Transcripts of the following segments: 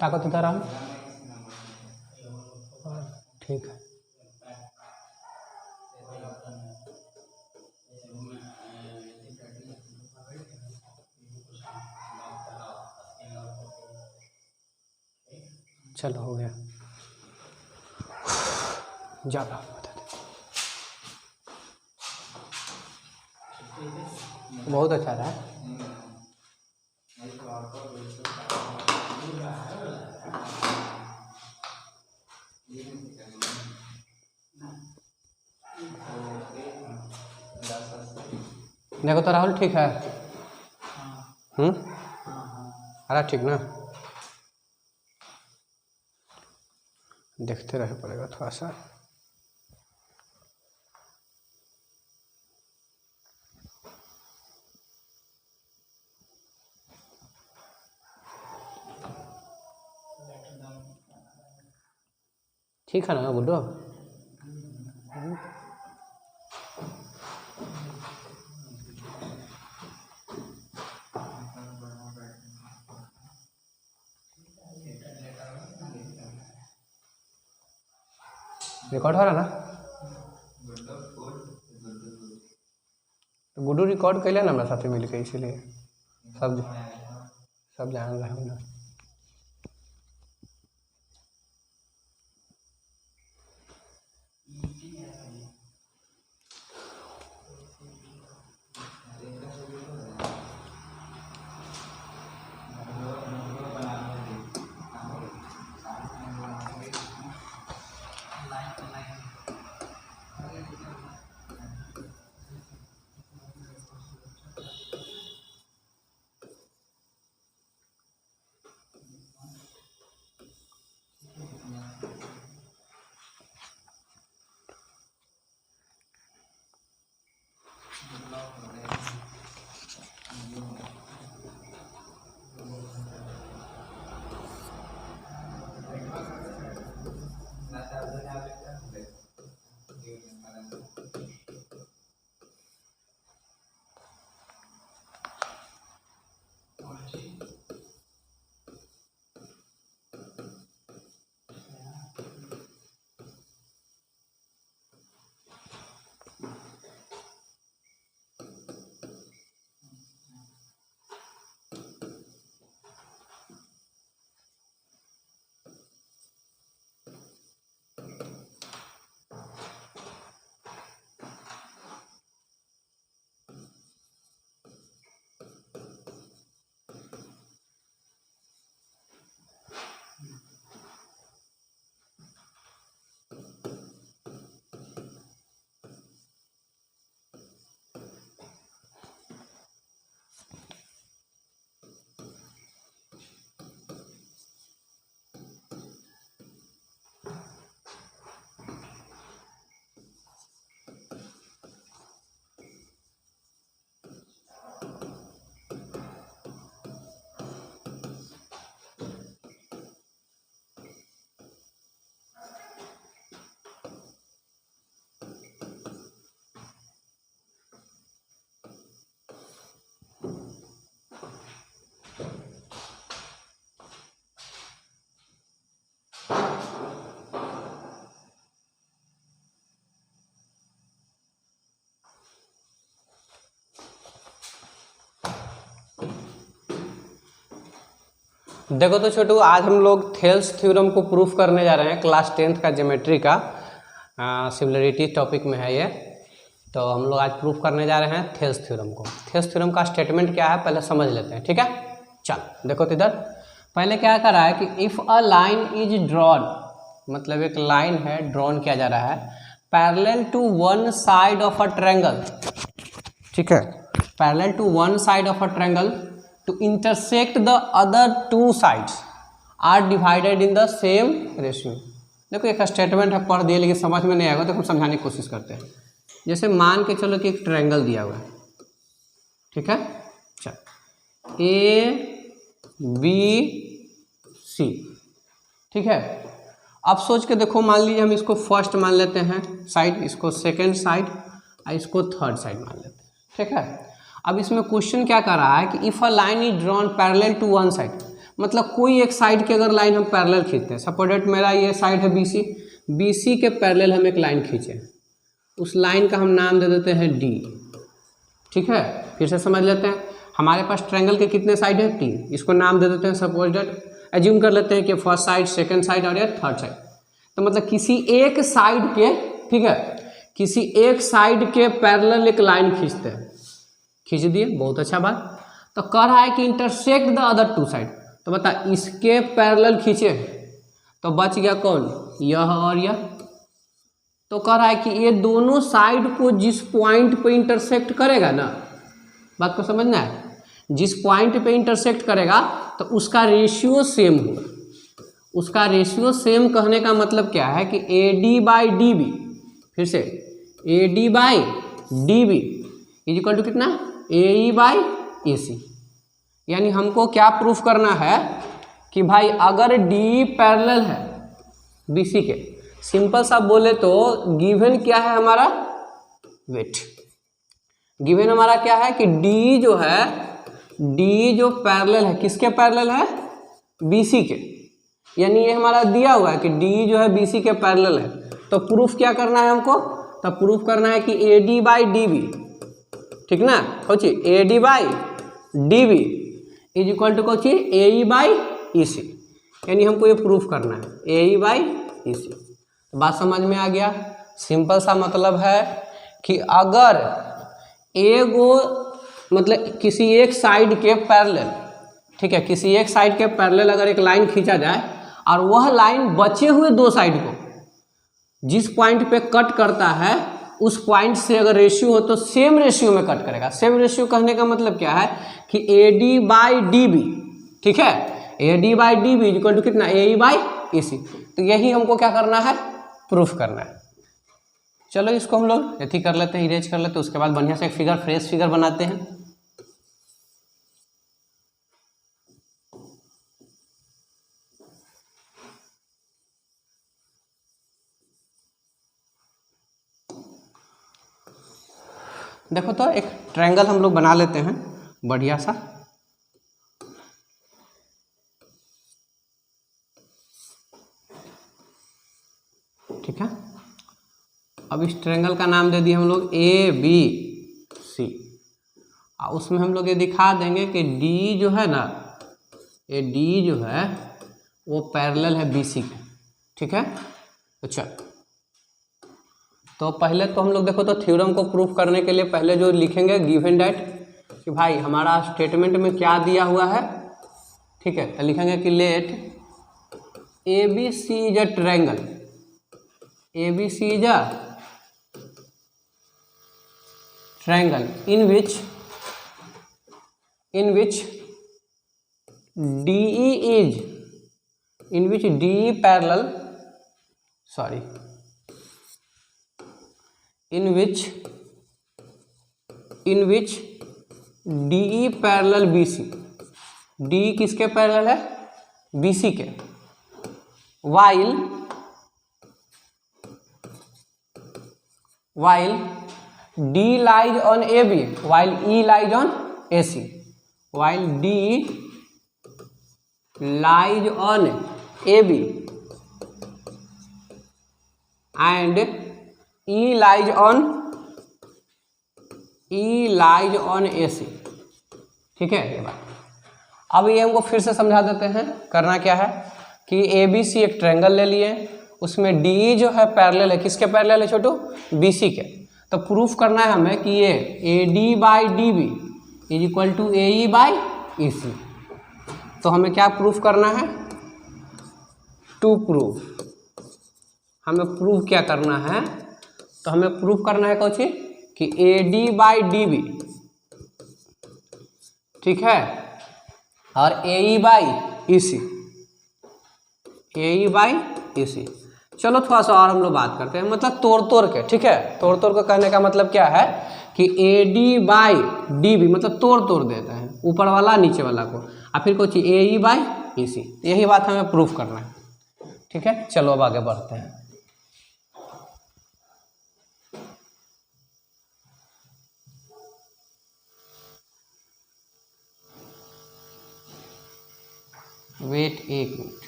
ताकत इधर आओ। ठीक है, चलो हो गया। ज़्यादा बहुत अच्छा रहा। देखो तो राहुल ठीक है। अरे ठीक ना, देखते रहे पड़ेगा थोड़ा सा। ठीक है ना गुड्डू? रिकॉर्ड हो रहा ना? गुड्डू रिकॉर्ड कैले ना हमारे साथ मिल के, इसीलिए सब जान रहे हैं ना। देखो तो छोटू, आज हम लोग थेल्स थ्योरम को प्रूफ करने जा रहे हैं। क्लास 10th का ज्योमेट्री का सिमिलरिटी टॉपिक में है ये। तो हम लोग आज प्रूफ करने जा रहे हैं थेल्स थ्योरम को। थेल्स थ्योरम का स्टेटमेंट क्या है पहले समझ लेते हैं, ठीक है। चल देखो तो इधर पहले क्या कर रहा है कि if a line is drawn, मतलब एक लाइन है ड्रॉन किया जा रहा है parallel to one side of a triangle, ठीक है, parallel to one side of a triangle to intersect the other two sides are divided in the same ratio। देखो एक स्टेटमेंट है, पढ़ दिए लेकिन समझ में नहीं आएगा तो हम समझाने की कोशिश करते हैं। जैसे मान के चलो कि एक ट्रायंगल दिया हुआ है, ठीक है, चल ए बी सी, ठीक है। अब सोच के देखो, मान लीजिए हम इसको फर्स्ट मान लेते हैं साइड, इसको सेकेंड साइड और इसको थर्ड साइड मान लेते हैं, ठीक है। अब इसमें क्वेश्चन क्या कर रहा है कि if a line is drawn parallel to one side, मतलब कोई एक साइड की अगर लाइन हम पैरेलल खींचते हैं, सपोज दैट मेरा ये साइड है BC, BC के पैरेलल हम एक लाइन खींचे, उस लाइन का हम नाम दे देते हैं D। ठीक है, फिर से समझ लेते हैं। हमारे पास ट्रायंगल के कितने साइड है? 3। इसको नाम दे देते हैं, सपोज दैट एज्यूम कर लेते हैं कि फर्स्ट साइड, सेकंड साइड और या थर्ड साइड। तो मतलब किसी एक साइड के, ठीक है, किसी एक साइड के पैरेलल एक लाइन खींचते हैं, खींच दिए, बहुत अच्छा बात। तो कह रहा है कि intersect the other two side, तो बता इसके पैरेलल खींचे तो बच गया कौन? यह और यह। तो कह रहा है कि ये दोनों साइड को जिस पॉइंट पे इंटरसेक्ट करेगा ना, बात को समझना है, जिस पॉइंट पे इंटरसेक्ट करेगा तो उसका रेशियो सेम होगा। उसका रेशियो सेम कहने का मतलब क्या है कि AD/DB, फिर से AD/DB इज इक्वल टू कितना? AE/AC। यानी हमको क्या प्रूफ करना है कि भाई अगर D पैरेलल है BC के, सिंपल सा बोले तो गिवन क्या है हमारा? वेट। गिवन हमारा क्या है कि D जो है, D जो पैरेलल है, किसके पैरेलल है? BC के। यानी ये हमारा दिया हुआ है कि D जो है BC के पैरेलल है। तो प्रूफ क्या करना है हमको? तो प्रूफ करना है कि AD/DB, ठीक ना, कोची AD/DB इज इक्वल टू कोची AE/EC। यानी हमको ये प्रूफ करना है AE/EC। बात समझ में आ गया? सिंपल सा मतलब है कि अगर एगो मतलब किसी एक साइड के पैरेलल, ठीक है, किसी एक साइड के पैरेलल अगर एक लाइन खींचा जाए और वह लाइन बचे हुए दो साइड को जिस पॉइंट पे कट करता है उस पॉइंट से अगर रेशियो हो तो सेम रेशियो में कट करेगा। सेम रेशियो कहने का मतलब क्या है कि AD/DB, ठीक है, AD/DB इज इक्वल टू कितना? AE/EC। तो यही हमको क्या करना है? प्रूफ करना है। चलो इसको हम लोग ऐसे कर लेते हैं, इरेज कर लेते हैं, उसके बाद बढ़िया से एक फिगर, फ्रेश फिगर बनाते हैं। देखो तो एक ट्रायंगल हम लोग बना लेते हैं बढ़िया सा। ठीक है, अब इस ट्रायंगल का नाम दे दिए हम लोग ABC। उसमें हम लोग ये दिखा देंगे कि D जो है ना, ये D जो है वो पैरेलल है BC के। ठीक है, अच्छा तो पहले तो हम लोग देखो तो थ्योरम को प्रूफ करने के लिए पहले जो लिखेंगे गिवन दैट कि भाई हमारा स्टेटमेंट में क्या दिया हुआ है। ठीक है, तो लिखेंगे कि let ABC is a triangle, ABC is a triangle in which DE is, in which DE parallel, sorry, in which DE parallel BC, DE किसके पैरेलल है? BC के। while D lies on AB, while E lies on AC, while D lies on AB and E lies on AC। ठीक है, ये बात। अब ये हमको फिर से समझा देते हैं। करना क्या है कि ABC एक ट्रायंगल ले लिए, उसमें DE जो है पैरेलल है, किसके पैरेलल है छोटू? BC के। तो प्रूफ करना है हमें कि ये AD/DB is equal to AE/EC। तो हमें क्या प्रूफ करना है? टू प्रूफ, हमें प्रूफ क्या करना है? तो हमें प्रूफ करना है कौन सी कि AD/DB, ठीक है, और AE/EC, AE/EC। चलो थोड़ा सा और हम लोग बात करते हैं, मतलब तोड़ के। ठीक है, तोड़ के कहने का मतलब क्या है कि AD/DB मतलब तोड़ देते हैं ऊपर वाला नीचे वाला को, और फिर कुछ AE/EC। यही बात हमें प्रूफ करना है। ठीक है, चलो अब आगे बढ़ते हैं। Wait 1 minute.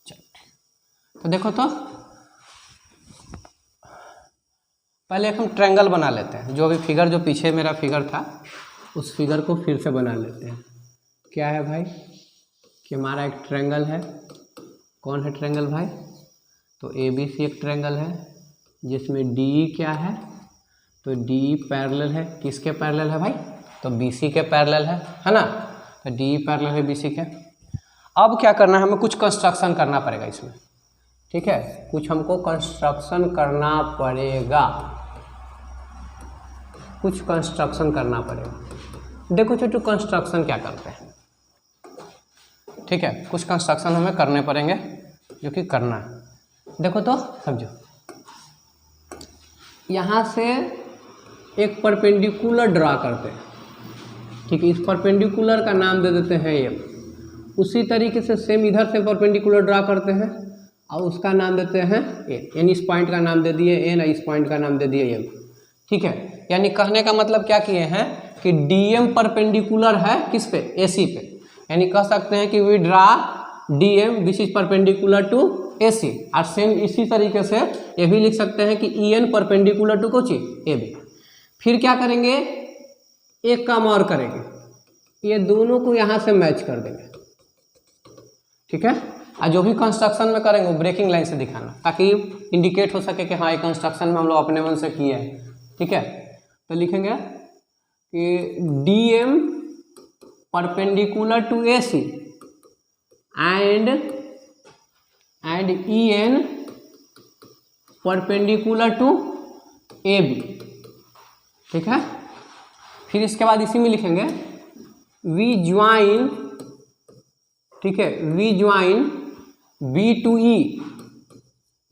चलो तो देखो, तो पहले एक हम ट्रायंगल बना लेते हैं। जो अभी फिगर, जो पीछे मेरा फिगर था, उस फिगर को फिर से बना लेते हैं। क्या है भाई कि हमारा एक ट्रायंगल है। कौन है ट्रायंगल भाई? तो ABC एक ट्रायंगल है जिसमें DE क्या है? तो DE पैरेलल है। किसके पैरेलल है भाई? तो BC के पैरेलल है ना। तो DE पैरेलल है BC के। अब क्या करना है, हमें कुछ कंस्ट्रक्शन करना पड़ेगा इसमें, ठीक है। कुछ हमको कंस्ट्रक्शन करना पड़ेगा, कुछ कंस्ट्रक्शन करना पड़ेगा। देखो छोटू, कंस्ट्रक्शन क्या करते हैं, ठीक है। कुछ कंस्ट्रक्शन हमें करने पड़ेंगे जो कि करना है। देखो तो समझो, यहाँ से एक परपेंडिकुलर ड्रा करते हैं, ठीक है। इस परपेंडिकुलर का नाम दे देते हैं M। उसी तरीके से सेम इधर से परपेंडिकुलर ड्रा करते हैं और उसका नाम देते हैं N। यानी इस पॉइंट का नाम दे दिए N और इस पॉइंट का नाम दे दिए M, ठीक है। यानी कहने का मतलब क्या किए हैं कि DM परपेंडिकुलर है किस पे? AC पे। यानी कह सकते हैं कि we draw DM which is perpendicular to AC। और सेम इसी तरीके से ये भी लिख सकते हैं कि EN परपेंडिकुलर टू कोची AB। फिर क्या करेंगे, एक काम और करेंगे, ये दोनों को यहाँ से मैच कर देंगे, ठीक है। और जो भी कंस्ट्रक्शन में करेंगे वो ब्रेकिंग लाइन से दिखाना, ताकि इंडिकेट हो सके कि हाँ ये कंस्ट्रक्शन में हम लोग अपने मन से किए हैं, ठीक है। तो लिखेंगे कि DM perpendicular to AC and EN perpendicular to AB, ठीक है। फिर इसके बाद इसी में लिखेंगे वी ज्वाइन, ठीक है, we join B to E,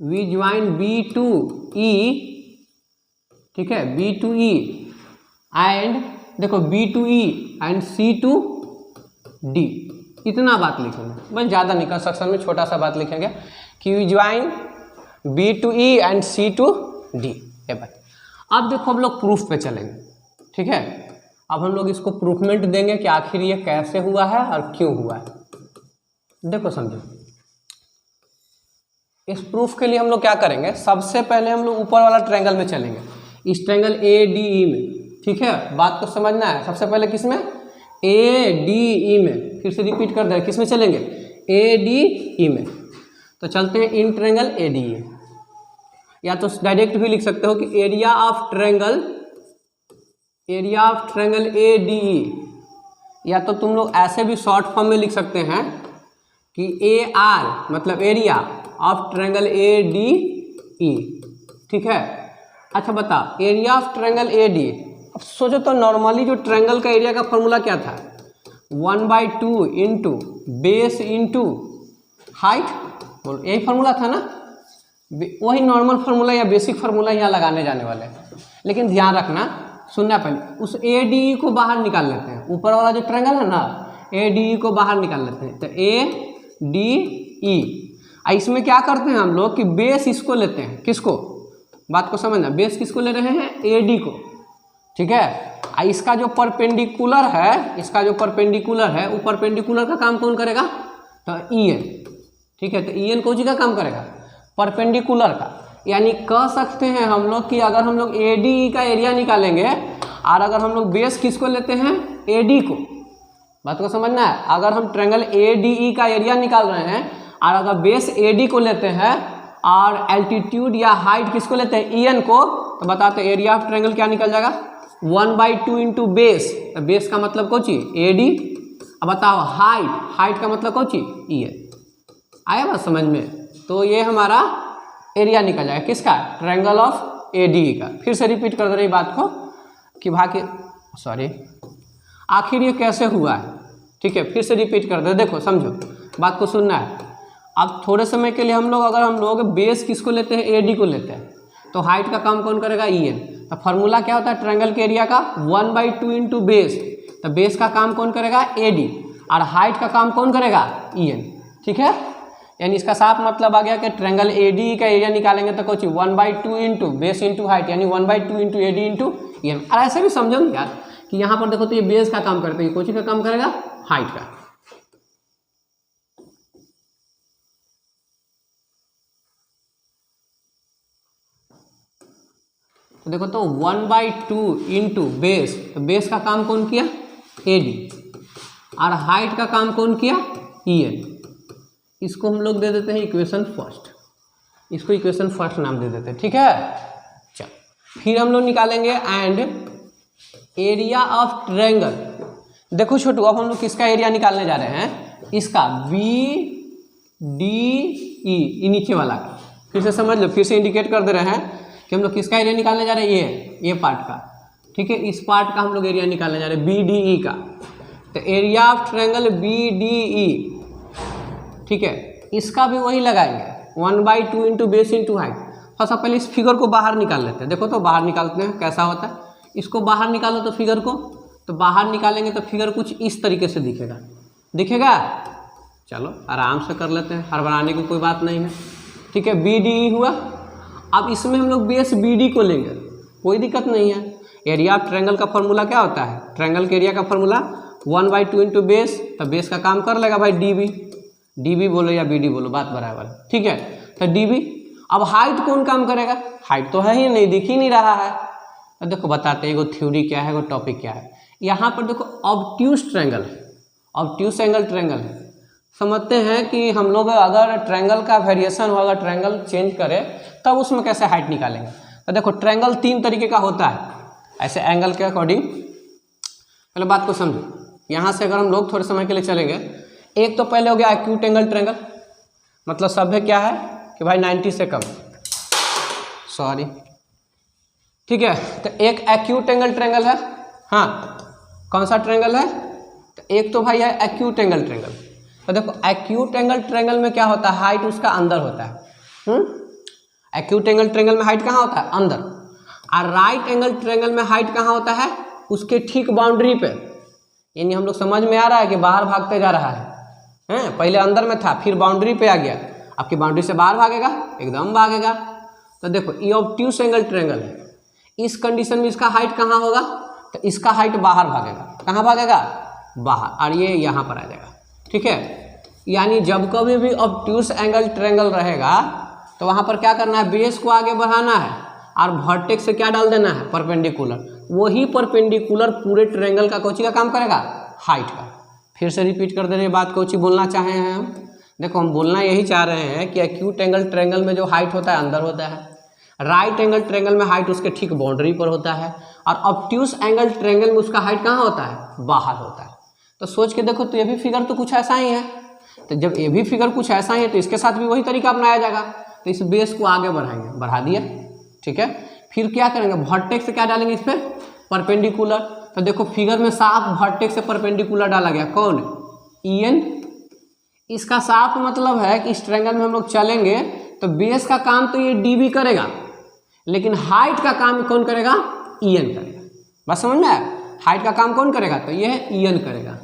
we join B to E, ठीक है, B टू E एंड देखो B to E and C to D। इतना बात लिखेंगे, बस ज़्यादा नहीं, कंस्ट्रक्शन में छोटा सा बात लिखेंगे कि we join B to E and C to D, ये बात। अब देखो हम लोग प्रूफ पे चलेंगे, ठीक है। अब हम लोग इसको प्रूफमेंट देंगे कि आखिर ये कैसे हुआ है और क्यों हुआ है। देखो समझो, इस प्रूफ के लिए हम लोग क्या करेंगे, सबसे पहले हम लोग ऊपर वाला ट्रायंगल में चलेंगे, इस ट्रायंगल ADE में, ठीक है। बात को समझना है, सबसे पहले किस में? ADE में। फिर से रिपीट कर दे, किस में चलेंगे? ADE में। तो चलते हैं इन ट्रायंगल ADE, या तो डायरेक्ट भी लिख सकते हो कि एरिया ऑफ ट्रायंगल ADE, या तो तुम लोग ऐसे भी शॉर्ट फॉर्म में लिख सकते हैं कि AR मतलब एरिया ऑफ ट्रायंगल ADE, ठीक है। अच्छा बता, एरिया ऑफ ट्रायंगल ADE, अब सोचो तो नॉर्मली जो ट्रायंगल का एरिया का फॉर्मूला क्या था? 1/2 इंटू बेस इंटू हाइट, यही फार्मूला था ना। वही नॉर्मल फार्मूला या बेसिक फार्मूला यहाँ लगाने जाने वाले हैं, लेकिन ध्यान रखना, सुनना पहले, उस ADE को बाहर निकाल लेते हैं। ऊपर वाला जो ट्रायंगल है ना, ADE को बाहर निकाल लेते हैं, तो ADE। इसमें क्या करते हैं हम लोग कि बेस इसको लेते हैं, किसको? बात को समझना, बेस किसको ले रहे हैं? AD को, ठीक है। इसका जो परपेंडिकुलर है, इसका जो परपेंडिकुलर है, वो परपेंडिकुलर का काम कौन करेगा? तो EN, ठीक है। तो EN कौन सी का काम करेगा? परपेंडिकुलर का। यानी कह सकते हैं हम लोग कि अगर हम लोग ADE का एरिया निकालेंगे और अगर हम लोग बेस किसको लेते हैं? AD को। बात को समझना है, अगर हम ट्रायंगल ADE का एरिया निकाल रहे हैं और अगर बेस AD को लेते हैं और एल्टीट्यूड या हाइट किसको लेते हैं? EN को, तो बताते एरिया ऑफ ट्रायंगल क्या निकल जाएगा? 1/2 इंटू बेस, तो बेस का मतलब कौन ची? AD। अब बताओ हाइट का मतलब कौन ची? EN। आया बात समझ में? तो ये हमारा एरिया निकल जाएगा, किसका? ट्रायंगल ऑफ ADE का। फिर से रिपीट कर दे रही बात को कि आखिर ये कैसे हुआ है, ठीक है। फिर से रिपीट कर दे, देखो समझो, बात को सुनना है। अब थोड़े समय के लिए हम लोग बेस किसको लेते हैं? AD को लेते हैं, तो हाइट का काम कौन करेगा? EN। तो फार्मूला क्या होता है ट्रायंगल के एरिया का? 1/2 इंटू बेस, तो बेस का काम कौन करेगा? AD, और हाइट का काम कौन करेगा? EN, ठीक है। यानी इसका साफ मतलब आ गया कि ट्रायंगल ADE का एरिया निकालेंगे तो कुछ 1/2 इंटू बेस इंटू हाइट, यानी 1/2 इंटू AD इंटू EN। और ऐसे भी समझो यार कि यहाँ पर देखो तो ये बेस का काम करते हैं, कोची का काम करेगा? हाइट का। तो देखो तो 1/2 इंटू बेस, तो बेस का काम कौन किया AD, और हाइट का काम कौन किया EN। इसको हम लोग दे देते हैं इक्वेशन फर्स्ट, इसको इक्वेशन फर्स्ट नाम दे देते हैं, ठीक है। चल फिर हम लोग निकालेंगे एंड एरिया ऑफ ट्रायंगल। देखो छोटू, अब हम लोग किसका एरिया निकालने जा रहे हैं, इसका BDE, नीचे वाला का। फिर से समझ लो, फिर से इंडिकेट कर दे रहे हैं कि हम लोग किसका एरिया निकालने जा रहे हैं, ये पार्ट का, ठीक है। इस पार्ट का हम लोग एरिया निकालने जा रहे हैं BDE का। तो एरिया ऑफ ट्रायंगल BDE, ठीक है, इसका भी वही लगाएंगे 1/2 इंटू बेस इंटू हाइट। सबसे पहले इस फिगर को बाहर निकाल लेते हैं। देखो तो बाहर निकालते हैं कैसा होता है, इसको बाहर निकालो तो फिगर को, तो बाहर निकालेंगे तो फिगर कुछ इस तरीके से दिखेगा, दिखेगा। चलो आराम से कर लेते हैं, हड़बड़ाने की कोई बात नहीं है, ठीक है। BDE हुआ। अब इसमें हम लोग बेस BD को लेंगे, कोई दिक्कत नहीं है। एरिया ऑफ ट्रायंगल का फॉर्मूला क्या होता है, ट्रायंगल के एरिया का फॉर्मूला 1/2 इंटू बेस, तो बेस का काम कर लेगा भाई DB बोलो या BD बोलो, बात बराबर है, ठीक है। तो DB। अब हाइट कौन काम करेगा, हाइट तो है ही नहीं, दिख ही नहीं रहा है। तो देखो बताते हैं, एगो थ्योरी क्या है, एगो टॉपिक क्या है। यहाँ पर देखो ऑब्ट्यूज ट्रायंगल है, ऑब्ट्यूज एंगल ट्रायंगल है। समझते हैं कि हम लोग अगर ट्रायंगल का वेरिएशन हो, अगर ट्रायंगल चेंज करें तब उसमें कैसे हाइट निकालेंगे। तो देखो ट्रायंगल 3 तरीके का होता है, ऐसे एंगल के अकॉर्डिंग। पहले बात को समझो, यहाँ से अगर हम लोग थोड़े समय के लिए चलेंगे, एक तो पहले हो गया एक्यूट एंगल ट्रायंगल, मतलब सभ्य क्या है कि भाई 90 से कम, सॉरी, ठीक है। तो एक एक्यूट एंगल ट्रायंगल है, हाँ कौन सा ट्रायंगल है, तो एक तो भाई है एक्यूट एंगल ट्रायंगल। तो देखो एक्यूट एंगल ट्रायंगल में क्या होता है, हाइट उसका अंदर होता है। एक्यूट एंगल ट्रायंगल में हाइट कहाँ होता है, अंदर। और राइट एंगल ट्रायंगल में हाइट कहाँ होता है, उसके ठीक बाउंड्री पे। यानी हम लोग समझ में आ रहा है कि बाहर भागते जा रहा है, पहले अंदर में था, फिर बाउंड्री पे आ गया, आपकी बाउंड्री से बाहर भागेगा, एकदम भागेगा। तो देखो ये ऑब्ट्यूज एंगल ट्रायंगल है, इस कंडीशन में इसका हाइट कहाँ होगा, तो इसका हाइट बाहर भागेगा, कहाँ भागेगा, बाहर, और ये यहाँ पर आ जाएगा, ठीक है। यानी जब कभी भी ऑब्ट्यूज एंगल ट्रायंगल रहेगा तो वहाँ पर क्या करना है, बेस को आगे बढ़ाना है और वर्टेक्स से क्या डाल देना है, परपेंडिकुलर। वही परपेंडिकुलर पूरे ट्रायंगल का कोची का काम करेगा, हाइट का। फिर से रिपीट कर दे रहे बात, कोची बोलना चाहे हैं हम। देखो हम बोलना यही चाह रहे हैं कि एक्यूट एंगल ट्रायंगल में जो हाइट होता है अंदर होता है, राइट एंगल ट्रायंगल में हाइट उसके ठीक बाउंड्री पर होता है, और ऑब्ट्यूज एंगल ट्रायंगल में उसका हाइट कहाँ होता है, बाहर होता है। तो सोच के देखो, तो ये भी फिगर तो कुछ ऐसा ही है। तो जब ये भी फिगर कुछ ऐसा ही है तो इसके साथ भी वही तरीका अपनाया जाएगा। तो इस बेस को आगे बढ़ाएंगे, बढ़ा दिया, ठीक है। फिर क्या करेंगे, वर्टेक्स से क्या डालेंगे इस पर, परपेंडिकुलर। तो देखो फिगर में साफ वर्टेक्स से परपेंडिकुलर डाला गया, कौन, EN। इसका साफ मतलब है कि इस ट्रायंगल में हम लोग चलेंगे तो बेस का काम तो ये DB करेगा, लेकिन हाइट का काम कौन करेगा, EN करेगा। बस समझ में आया, हाइट का काम कौन करेगा, तो ये EN करेगा,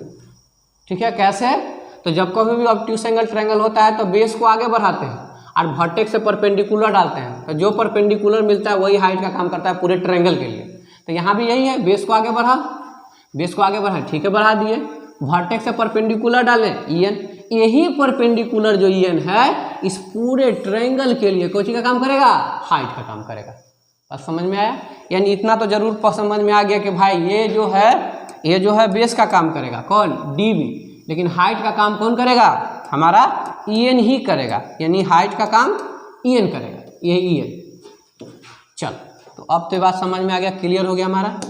ठीक है। कैसे, तो जब कभी भी ऑब्ट्यूज एंगल ट्रायंगल होता है तो बेस को आगे बढ़ाते हैं और वर्टेक्स से परपेंडिकुलर डालते हैं, तो जो परपेंडिकुलर मिलता है वही हाइट का काम करता है पूरे ट्रायंगल के लिए। तो यहाँ भी यही है, बेस को आगे बढ़ा, बेस को आगे बढ़ा, ठीक है, बढ़ा दिए, वर्टेक्स से परपेंडिकुलर डालें EN। यही परपेंडिकुलर जो EN है इस पूरे ट्रायंगल के लिए कोची का काम करेगा, हाइट का काम करेगा। बस समझ में आया, यानी इतना तो जरूर समझ में आ गया कि भाई ये जो है बेस का काम करेगा कौन, DB, लेकिन हाइट का काम कौन करेगा, हमारा EN ही करेगा। यानी हाइट का काम EN करेगा, ये EN। चल तो अब तो बात समझ में आ गया, क्लियर हो गया हमारा।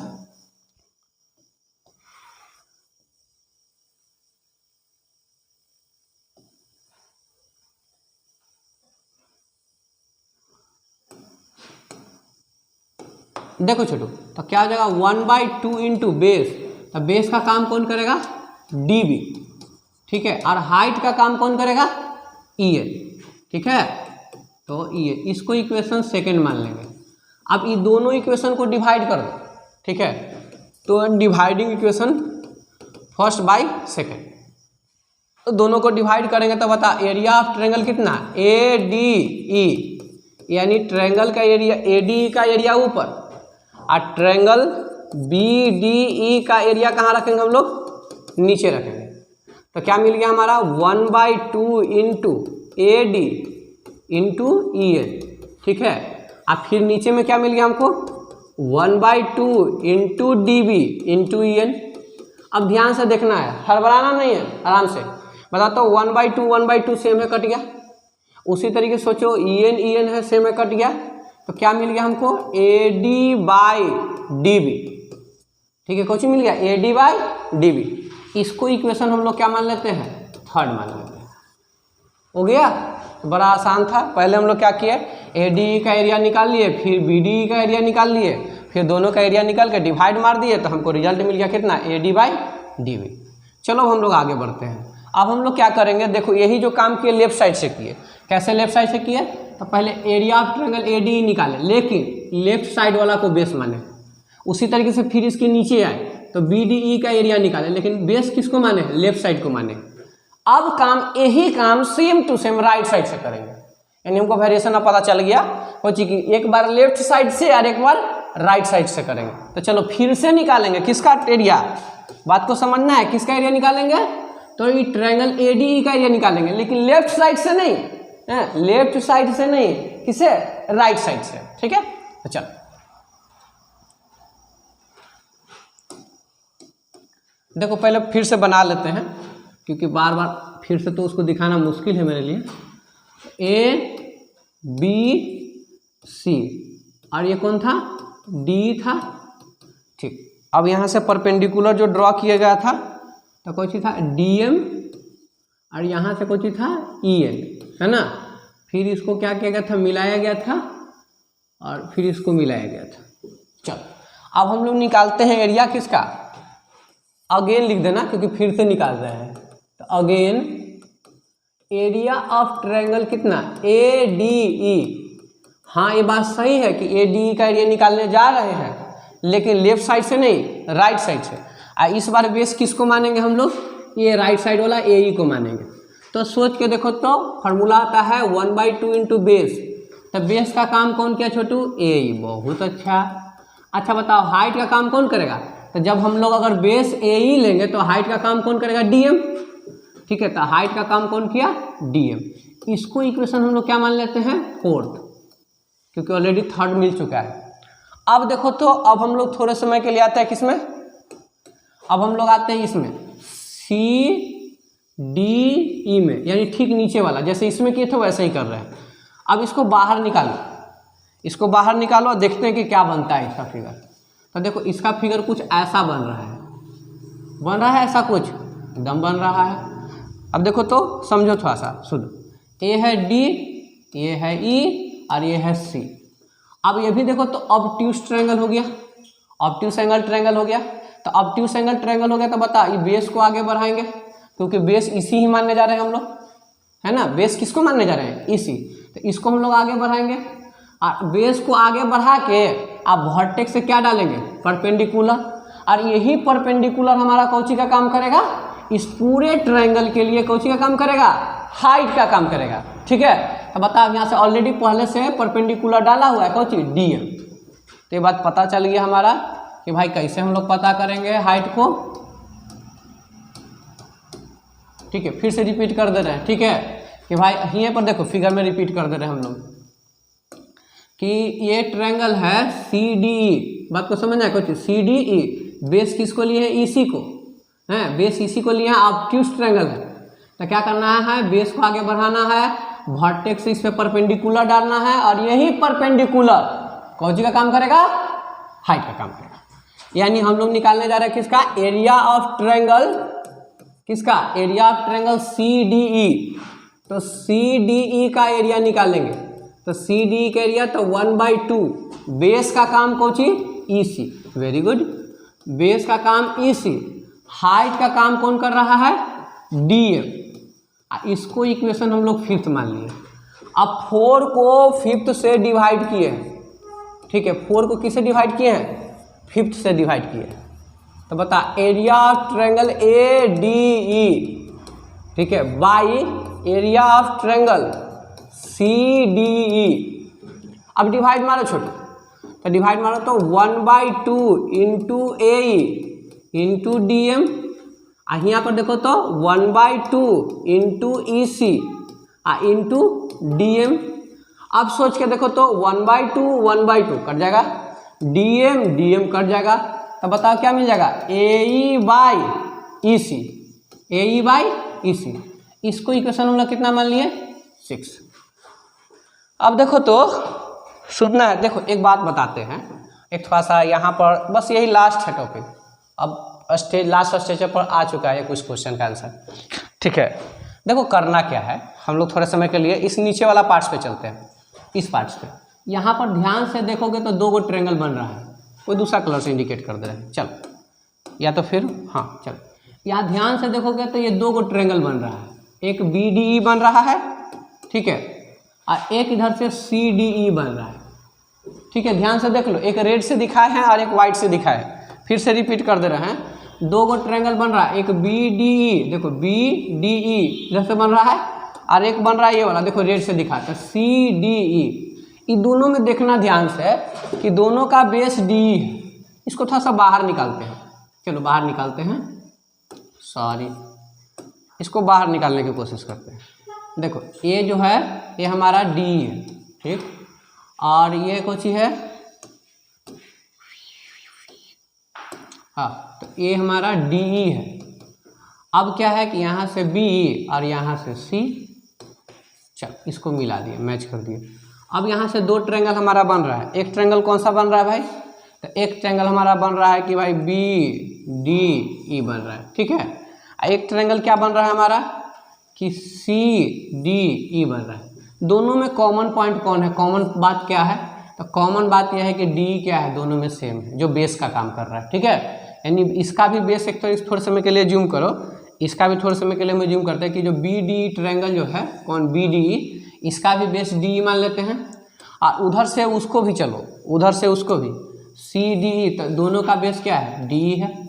देखो छोटू, तो क्या हो जाएगा 1/2 इंटू बेस, तो बेस का काम कौन करेगा, DB, ठीक है, और हाइट का काम कौन करेगा, EN, ठीक है। तो EN, इसको इक्वेशन सेकंड मान लेंगे। अब ये दोनों इक्वेशन को डिवाइड कर दो, ठीक है। तो dividing equation first by second, तो दोनों को डिवाइड करेंगे तो बता एरिया ऑफ ट्रायंगल कितना, ADE, यानी ट्रायंगल का एरिया, ADE का एरिया ऊपर और ट्रायंगल BDE का एरिया कहाँ रखेंगे हम लोग, नीचे रखेंगे। तो क्या मिल गया हमारा 1/2 इंटू AD इंटू EN, ठीक है। और फिर नीचे में क्या मिल गया हमको, 1/2 इंटू DB इंटू EN। अब ध्यान से देखना है, हड़बड़ाना नहीं है, आराम से बताता हूँ। 1/2 सेम है, कट गया। उसी तरीके से सोचो EN है, सेम है, कट गया। तो क्या मिल गया हमको, AD/DB। ठीक है, कुछ मिल गया AD/DB। इसको इक्वेशन हम लोग क्या मान लेते हैं, थर्ड मान लेते हैं। हो गया, तो बड़ा आसान था। पहले हम लोग क्या किए, ADE का एरिया निकाल लिए, फिर BDE का एरिया निकाल लिए, फिर दोनों का एरिया निकाल के डिवाइड मार दिए, तो हमको रिजल्ट मिल गया कितना, AD/DB। चलो हम लोग आगे बढ़ते हैं। अब हम लोग क्या करेंगे, देखो यही जो काम किए लेफ्ट साइड से किए। कैसे लेफ्ट साइड से किए, तो पहले एरिया ऑफ ट्रायंगल ADE निकाले, लेकिन लेफ्ट साइड वाला को बेस माने। उसी तरीके से फिर इसके नीचे आए तो BDE का एरिया निकाले, लेकिन बेस किसको माने, लेफ्ट साइड को माने। अब काम यही काम same to same right side से करेंगे। यानी हमको वेरिएशन अब पता चल गया हो कि एक बार लेफ्ट साइड से और एक बार राइट साइड से करेंगे। तो चलो फिर से निकालेंगे किसका एरिया, बात को समझना है, किसका एरिया निकालेंगे, तो ये ट्रायंगल ADE का एरिया निकालेंगे, लेकिन लेफ्ट साइड से नहीं, लेफ्ट साइड से नहीं, किसे, राइट साइड से। ठीक है, तो चलो देखो पहले फिर से बना लेते हैं, क्योंकि बार बार फिर से तो उसको दिखाना मुश्किल है मेरे लिए। ABC और ये कौन था, D था। ठीक, अब यहाँ से परपेंडिकुलर जो ड्रॉ किया गया था तो कोई चीज़ था DM और यहाँ से कोई चीज़ था EN, है ना। फिर इसको क्या किया गया था, मिलाया गया था और फिर इसको मिलाया गया था। चलो अब हम लोग निकालते हैं एरिया किसका, अगेन लिख देना क्योंकि फिर से निकाल रहे हैं। तो अगेन एरिया ऑफ ट्रायंगल कितना, ADE। हाँ ये बात सही है कि ADE का एरिया निकालने जा रहे हैं, लेकिन लेफ्ट साइड से नहीं, राइट साइड से। इस बार बेस किसको मानेंगे हम लोग, ये राइट साइड वाला AE को मानेंगे। तो सोच के देखो, तो फार्मूला आता है 1/2 इंटू बेस। तो बेस का काम कौन किया छोटू, AE। बहुत अच्छा। अच्छा बताओ हाइट का काम कौन करेगा, तो जब हम लोग अगर बेस AE लेंगे तो हाइट का काम कौन करेगा, DM। ठीक है, तो हाइट का काम कौन किया, DM। इसको इक्वेशन हम लोग क्या मान लेते हैं, फोर्थ, क्योंकि ऑलरेडी थर्ड मिल चुका है। अब देखो तो अब हम लोग थोड़े समय के लिए आते हैं किसमें, अब हम लोग आते हैं इसमें CDE में, यानी ठीक नीचे वाला, जैसे इसमें किए थे वैसे ही कर रहे हैं। अब इसको बाहर निकालो, इसको बाहर निकालो, देखते हैं कि क्या बनता है इसका फिगर। तो देखो इसका फिगर कुछ ऐसा बन रहा है ऐसा कुछ एकदम बन रहा है। अब देखो तो समझो थोड़ा सा सुनो, ये है D, ये है E और ये है C। अब ये भी देखो तो ऑब्ट्यूज ट्रायंगल हो गया, ऑब्ट्यूज एंगल ट्रायंगल हो गया। तो ऑब्ट्यूज एंगल ट्रायंगल हो गया तो बता, ये बेस को आगे बढ़ाएंगे, क्योंकि बेस इसी ही मानने जा रहे हैं हम लोग, है ना। बेस किसको मानने जा रहे हैं, इसी। तो इसको हम लोग आगे बढ़ाएंगे और बेस को आगे बढ़ा के आप वर्टेक्स से क्या डालेंगे, परपेंडिकुलर। और यही परपेंडिकुलर हमारा कौची का काम करेगा, इस पूरे ट्रायंगल के लिए कौची का काम करेगा, हाइट का काम करेगा। ठीक है, तो बता यहाँ से ऑलरेडी पहले से परपेंडिकुलर डाला हुआ है कौची, DM। तो ये बात पता चल गया हमारा कि भाई कैसे हम लोग पता करेंगे हाइट को। ठीक है, फिर से रिपीट कर दे रहे हैं। ठीक है कि भाई यहीं पर देखो फिगर में रिपीट कर दे रहे हैं हम लोग कि ये ट्रायंगल है CDE। बात को समझना है, कुछ CDE बेस किसको लिए है, EC को, है बेस EC को लिए है, ऑब्ट्यूज ट्रायंगल है। तो क्या करना है, बेस को आगे बढ़ाना है, वर्टेक्स इस पे परपेंडिकुलर डालना है, और यही परपेंडिकुलर कौन सी का काम करेगा, हाइट का काम करेगा। यानी हम लोग निकालने जा रहे हैं किसका, एरिया ऑफ ट्रायंगल, किसका, एरिया ऑफ ट्रायंगल CDE। तो CDE का एरिया निकालेंगे, तो CDE का एरिया तो 1/2, बेस का काम कौन सी, EC। वेरी गुड, बेस का काम EC, हाइट का काम कौन कर रहा है, DM। इसको इक्वेशन हम लोग फिफ्थ मान लिए। अब 4 को फिफ्थ से डिवाइड किए हैं। ठीक है, 4 को किससे डिवाइड किए हैं, फिफ्थ से डिवाइड किए हैं। तो बता एरिया ऑफ ट्रायंगल ADE, ठीक है, by area of triangle CDE। अब डिवाइड मारो छोटू, तो डिवाइड मारो तो 1/2 इंटू AE इंटू DM। यहाँ पर देखो तो 1/2 इंटू EC इंटू DM। अब सोच के देखो तो 1/2 1/2 कट जाएगा, DM DM कट जाएगा, तो बताओ क्या मिल जाएगा, AE/EC, AE/EC। इसको इक्वेशन हम लोग कितना मान लिए, 6। अब देखो तो सुनना है, देखो एक बात बताते हैं, एक थोड़ा सा यहाँ पर, बस यही लास्ट है टॉपिक। अब लास्ट स्टेज पर आ चुका है कुछ क्वेश्चन का आंसर, ठीक है। देखो करना क्या है, हम लोग थोड़े समय के लिए इस नीचे वाला पार्ट्स पे चलते हैं, इस पार्ट्स पे। यहाँ पर ध्यान से देखोगे तो 2 ट्रायंगल बन रहा है, कोई दूसरा कलर से इंडिकेट कर दे रहे हैं, चलो या तो फिर हाँ चलो, यहाँ ध्यान से देखोगे तो ये 2 ट्रायंगल बन रहा है, एक BDE बन रहा है, ठीक है, और एक इधर से CDE बन रहा है, ठीक है। ध्यान से देख लो, एक रेड से दिखाए हैं और एक वाइट से दिखाए हैं, फिर से रिपीट कर दे रहे हैं। 2 ट्रायंगल बन रहा है, एक BDE, देखो BDE इधर से बन रहा है, और एक बन रहा है ये वाला, देखो रेड से दिखाते हैं CDE। इन दोनों में देखना ध्यान से कि दोनों का बेस D है। इसको थोड़ा सा बाहर निकालते हैं, चलो बाहर निकालते हैं, सॉरी, इसको बाहर निकालने की कोशिश करते हैं। देखो ये जो है ये हमारा D है, ठीक, और ये कुछ है, हाँ, तो ये हमारा DE है। अब क्या है कि यहाँ से B और यहाँ से C, चल इसको मिला दिए, मैच कर दिए। अब यहाँ से 2 ट्रायंगल हमारा बन रहा है। एक ट्रायंगल कौन सा बन रहा है भाई, तो एक ट्रायंगल हमारा बन रहा है कि भाई BDE बन रहा है, ठीक है। एक ट्रायंगल क्या बन रहा है हमारा कि CDE बन रहा है। दोनों में कॉमन पॉइंट कौन है, कॉमन बात क्या है, तो कॉमन बात यह है कि D क्या है, दोनों में सेम है, जो बेस का काम कर रहा है, ठीक है। यानी इसका भी बेस एक, तो इस थोड़े समय के लिए जूम करो, इसका भी थोड़े समय के लिए मैं जूम करते हैं कि जो BDE ट्रायंगल जो है, कौन BDE, इसका भी बेस DE मान लेते हैं, और उधर से उसको भी चलो, उधर से उसको भी CDE, तो दोनों का बेस क्या है, DE है।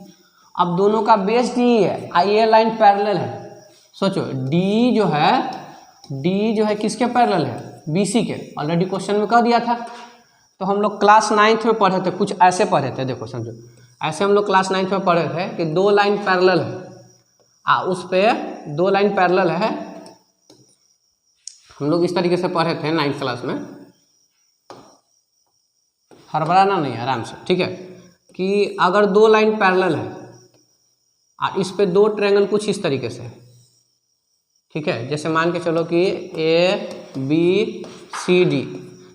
अब दोनों का बेस DE है, ये लाइन पैरेलल है, सोचो D जो है किसके पैरेलल है, BC के, ऑलरेडी क्वेश्चन में कह दिया था। तो हम लोग क्लास 9th में पढ़े थे, कुछ ऐसे पढ़े थे, देखो समझो, ऐसे हम लोग क्लास 9th में पढ़े थे कि 2 लाइन पैरेलल है, उस पे 2 लाइन पैरेलल है, हम लोग इस तरीके से पढ़े थे 9th क्लास में, हड़बड़ाना नहीं, आराम से, ठीक है, कि अगर 2 लाइन पैरेलल है और इस पे 2 ट्रायंगल कुछ इस तरीके से, ठीक है, जैसे मान के चलो कि ABCD,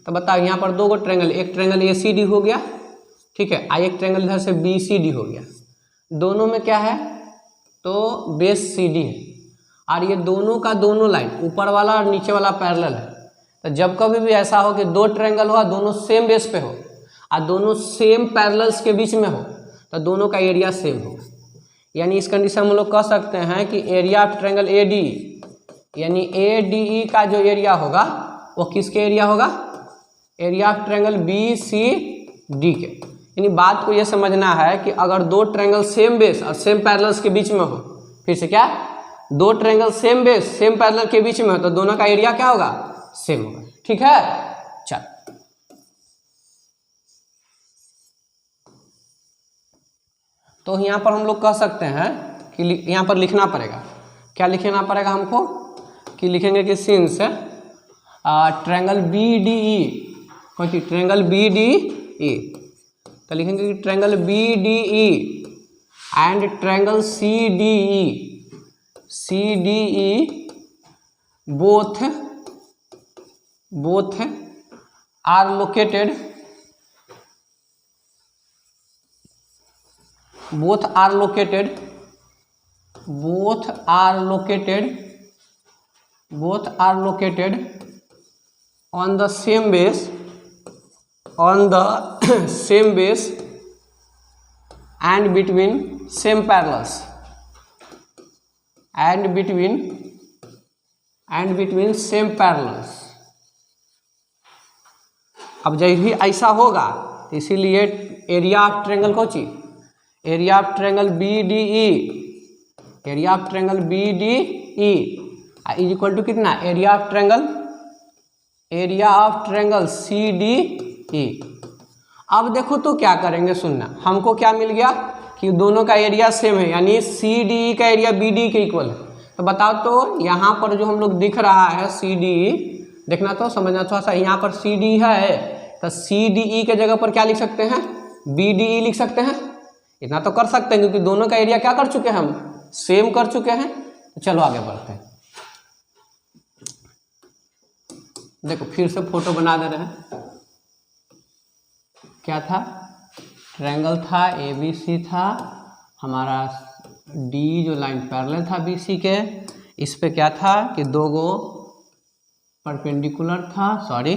तो बताओ यहाँ पर 2 ट्रायंगल, एक ट्रायंगल ACD हो गया, ठीक है, एक ट्रायंगल इधर से BCD हो गया। दोनों में क्या है, तो बेस CD है, और ये दोनों का दोनों लाइन, ऊपर वाला और नीचे वाला पैरेलल है। तो जब कभी भी ऐसा हो कि 2 ट्रायंगल हो, दोनों सेम बेस पे हो और दोनों सेम पैरेलल्स के बीच में हो, तो दोनों का एरिया सेम हो। यानी इस कंडीशन में हम लोग कह सकते हैं कि एरिया ऑफ ट्रायंगल ADE, यानी ADE का जो एरिया होगा वो किसके एरिया होगा, एरिया ऑफ ट्रायंगल BCD के। यानी बात को ये समझना है कि अगर 2 ट्रायंगल सेम बेस और सेम पैरेलल्स के बीच में हो, फिर से क्या, 2 triangle same base same parallel के बीच में हो, तो दोनों का एरिया क्या होगा, सेम होगा, ठीक है। चल तो यहाँ पर हम लोग कह सकते हैं कि यहाँ पर लिखना पड़ेगा, क्या लिखना पड़ेगा हमको, कि लिखेंगे कि सिंस ट्रायंगल BDE, कौन सी ट्रायंगल BDE, तो लिखेंगे कि triangle BDE and triangle CDE both are located on the same base and between same parallels same parallels। अब जब भी ऐसा होगा तो इसीलिए एरिया ऑफ ट्रायंगल को ची, area of triangle BDE is equal to कितना, एरिया ऑफ ट्रायंगल CDE। अब देखो तो क्या करेंगे, सुनना, हमको क्या मिल गया कि दोनों का एरिया सेम है, यानी CDE का एरिया BDE के इक्वल है। तो बताओ तो यहाँ पर जो हम लोग दिख रहा है CDE, देखना तो समझना थोड़ा सा, यहाँ पर CD है, तो तो CDE के जगह पर क्या लिख सकते हैं, BDE लिख सकते हैं। इतना तो कर सकते हैं क्योंकि दोनों का एरिया क्या कर चुके हैं, हम सेम कर चुके हैं। तो चलो आगे बढ़ते हैं। देखो फिर से फोटो बना दे रहे हैं। क्या था, ट्रायंगल था, ABC था हमारा, D जो लाइन पैरेलल था BC के, इस पे क्या था कि दो गो परपेंडिकुलर था, सॉरी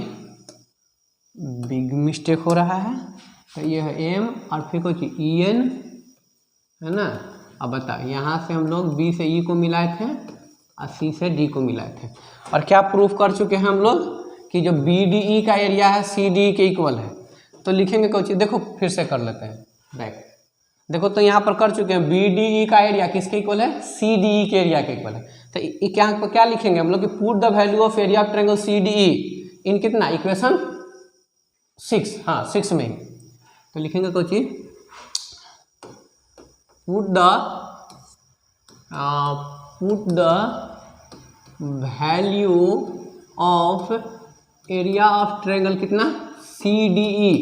बिग मिस्टेक हो रहा है। तो ये है M और फिर कुछ EN है ना। अब बताओ यहाँ से हम लोग B से E को मिलाए थे और C से D को मिलाए थे, और क्या प्रूफ कर चुके हैं हम लोग कि जो BDE का एरिया है CDE के इक्वल है। तो लिखेंगे कुछ, देखो फिर से कर लेते हैं बैक। देखो तो यहाँ पर कर चुके हैं BDE का एरिया किसके इक्वल है, CDE के एरिया के इक्वल है। तो यहाँ पर क्या लिखेंगे हम लोग कि put the value of area of triangle CDE इन कितना, इक्वेशन 6, हाँ 6 में ही। तो लिखेंगे कुछ put the value of area of triangle कितना, CDE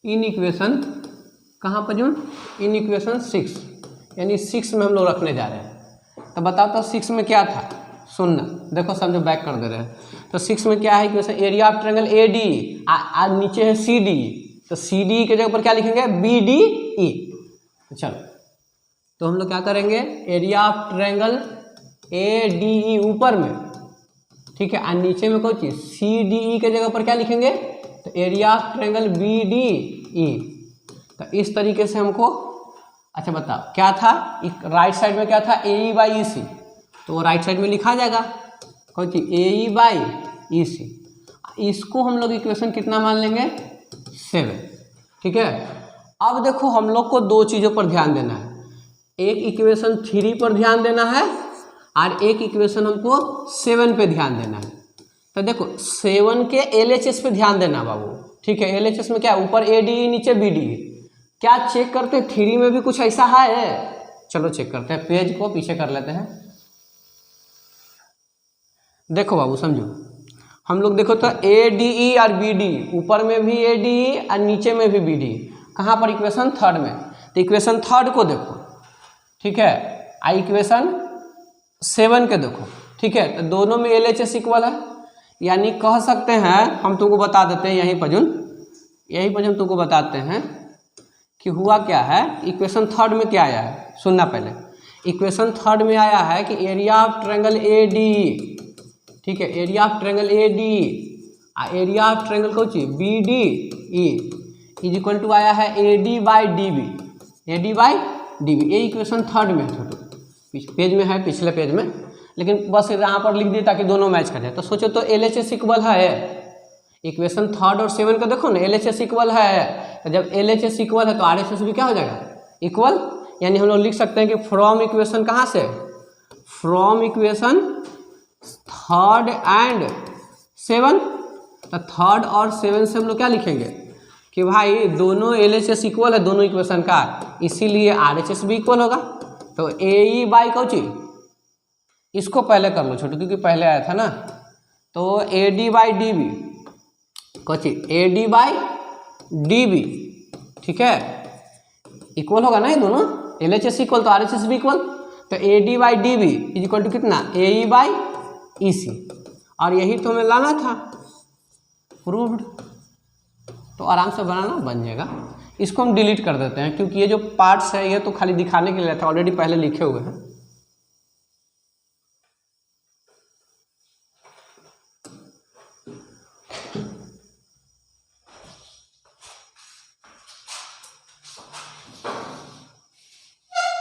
इन इक्वेशन कहाँ पर जो, इन इक्वेशन 6, यानी 6 में हम लोग रखने जा रहे हैं। तो बताओ तो 6 में क्या था, सुनना, देखो समझो बैक कर दे रहे हैं। तो 6 में क्या है equation, area of triangle ADE, नीचे है CDE, तो CDE के जगह पर क्या लिखेंगे, BDE। चलो तो हम लोग क्या करेंगे, एरिया ऑफ ट्रायंगल ADE ऊपर में, ठीक है, और नीचे में कोई चीज CDE के जगह पर क्या लिखेंगे, तो एरिया ऑफ ट्रायंगल BDE। तो इस तरीके से हमको, अच्छा बताओ क्या था, राइट साइड में क्या था, AE/EC, तो वो राइट साइड में लिखा जाएगा कौन चीज, AE/EC। इसको हम लोग इक्वेशन कितना मान लेंगे, 7, ठीक है। अब देखो हम लोग को दो चीज़ों पर ध्यान देना है, एक इक्वेशन 3 पर ध्यान देना है और एक इक्वेशन हमको 7 पे ध्यान देना है। तो देखो 7 के LHS पे ध्यान देना बाबू, ठीक है। LHS में क्या, ऊपर ADE नीचे BDE, क्या चेक करते हैं 3 में भी कुछ ऐसा है, चलो चेक करते हैं, पेज को पीछे कर लेते हैं। देखो बाबू समझो, हम लोग देखो तो ADE और BDE, ऊपर में भी ADE और नीचे में भी BDE, कहाँ पर, इक्वेशन 3 में। तो इक्वेशन 3 को देखो, ठीक है, और इक्वेशन 7 के देखो, ठीक है। तो दोनों में LHS इक्वल है, यानी कह सकते हैं, हम तुमको बता देते हैं यहीं पर हम तुमको बताते हैं कि हुआ क्या है। इक्वेशन 3 में क्या आया है, सुनना पहले। इक्वेशन 3 में आया है कि एरिया ऑफ ट्रायंगल ADE, ठीक है, एरिया ऑफ ट्रायंगल ADE और एरिया ऑफ ट्रायंगल कौन सी, BDE इज इक्वल टू आया है AD/DB, ये इक्वेशन 3 में है, छोटो पेज में है, पिछले पेज में, लेकिन बस यहाँ पर लिख दिया ताकि दोनों मैच कर जाए। तो सोचो तो LHS इक्वल है, इक्वेशन 3 और 7 का देखो ना, LHS इक्वल है। तो जब LHS इक्वल है तो RHS भी क्या हो जाएगा, इक्वल। यानी हम लोग लिख सकते हैं कि फ्रॉम इक्वेशन कहाँ से, फ्रॉम इक्वेशन 3 एंड 7। तो 3 और 7 से हम लोग क्या लिखेंगे कि भाई दोनों LHS इक्वल है दोनों इक्वेशन का, इसीलिए RHS भी इक्वल होगा। तो AE/कौची, इसको पहले कर लो छोटू क्योंकि पहले आया था ना। तो AD/DB कौची, AD/DB, ठीक है, इक्वल होगा ना ये दोनों, LHS इक्वल तो RHS भी इक्वल। तो AD/DB इज इक्वल टू कितना, AE/EC, और यही तो हमें लाना था, प्रूव्ड। तो आराम से बनाना, बन जाएगा। इसको हम डिलीट कर देते हैं क्योंकि ये जो पार्ट्स है ये तो खाली दिखाने के लिए था, ऑलरेडी पहले लिखे हुए हैं।